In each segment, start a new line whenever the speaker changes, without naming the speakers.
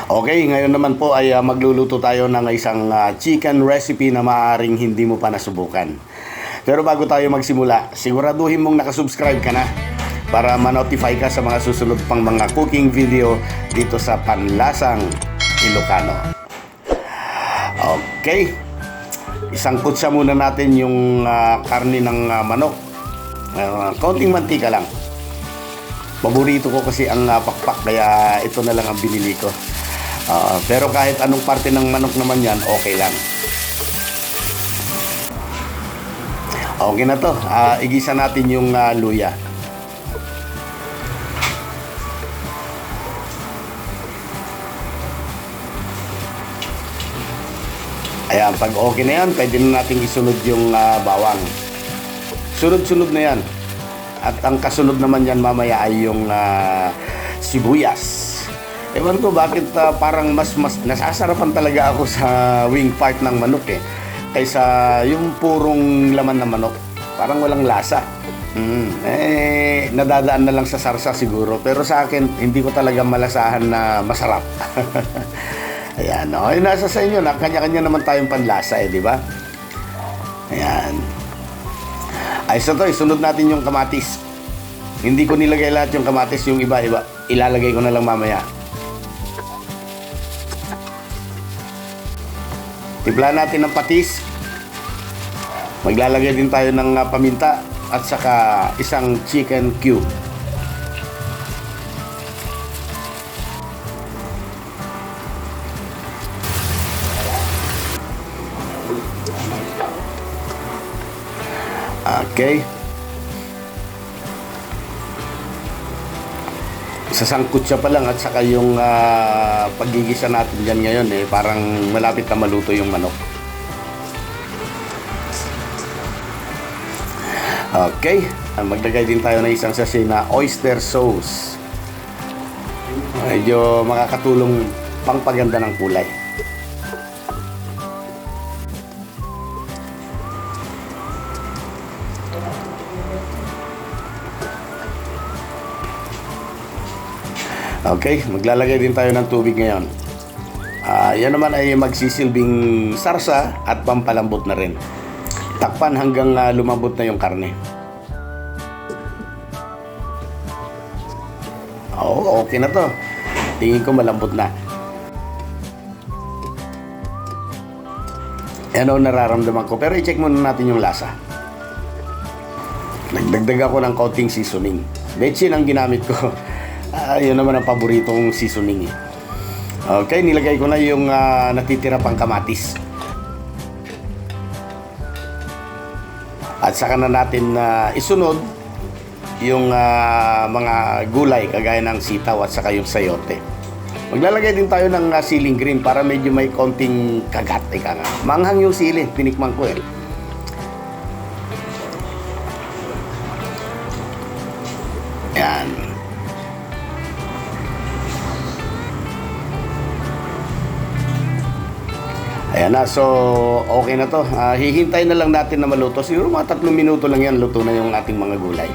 Okay, ngayon naman po ay magluluto tayo ng isang chicken recipe na maaaring hindi mo pa nasubukan. Pero bago tayo magsimula, siguraduhin mong nakasubscribe ka na para ma-notify ka sa mga susunod pang mga cooking video dito sa Panlasang Ilocano. Okay, isang kutsa muna natin yung karne ng manok. Konting mantika lang. Paborito ko kasi ang pakpak, kaya ito na lang ang binili ko. Pero kahit anong parte ng manok naman yan, okay lang. Okay na to. Igisa natin yung luya. Ayan, pag okay na yan, pwede na natin isunod yung bawang. Sunod-sunod na yan. At ang kasunod naman yan mamaya ay yung sibuyas. Ewan ko bakit parang mas nasasarapan talaga ako sa wing part ng manok kaysa yung purong laman ng manok. Parang walang lasa. Nadadaan na lang sa sarsa siguro. Pero sa akin, hindi ko talaga malasahan na masarap. Ayan, okay, nasa sa inyo na kanya-kanya naman tayong panlasa di ba? Ayan. Ay, so to, isunod natin yung kamatis. Hindi ko nilagay lahat yung kamatis, yung iba ilalagay ko na lang mamaya. Timpla natin ng patis. Maglalagay din tayo ng paminta at saka isang chicken cube. Okay. Sasangkot siya pa lang at saka yung paggigisa natin dyan ngayon parang malapit na maluto yung manok. Okay, maglagay din tayo ng isang sachet na oyster sauce. Medyo makakatulong pangpaganda ng kulay. Okay, maglalagay din tayo ng tubig ngayon. Yan naman ay magsisilbing sarsa at pampalambot na rin. Takpan hanggang lumambot na yung karne. Okay na to. Tingin ko malambot na. Yan ang nararamdaman ko. Pero i-check muna natin yung lasa. Nagdagdag ako ng coating seasoning. Bechin ang ginamit ko. Yun naman ang paboritong seasoning Okay, nilagay ko na yung natitira pang kamatis. At saka na natin isunod yung mga gulay kagaya ng sitaw at saka yung sayote. Maglalagay din tayo ng siling green para medyo may konting kagat. Manghang yung sili, tinikman ko Yan. Ayan na, so okay na to. Hihintay na lang natin na maluto. Siguro mga 3 minuto lang yan, luto na yung ating mga gulay.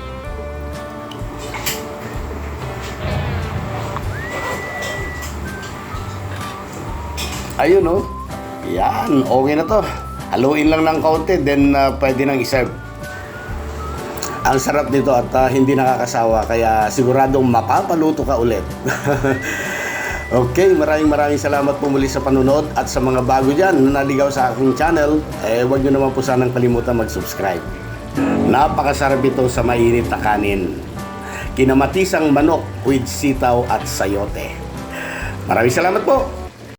Ayun Yan, okay na to. Haluin lang ng kaunti, then pwede nang iserve. Ang sarap nito at hindi nakakasawa, kaya siguradong mapapaluto ka ulit. Okay, maraming salamat po muli sa panunod at sa mga bago dyan na naligaw sa aking channel, huwag nyo naman po sanang kalimutan mag-subscribe. Napakasarap ito sa mainit na kanin. Kinamatisang manok with sitaw at sayote. Maraming salamat po!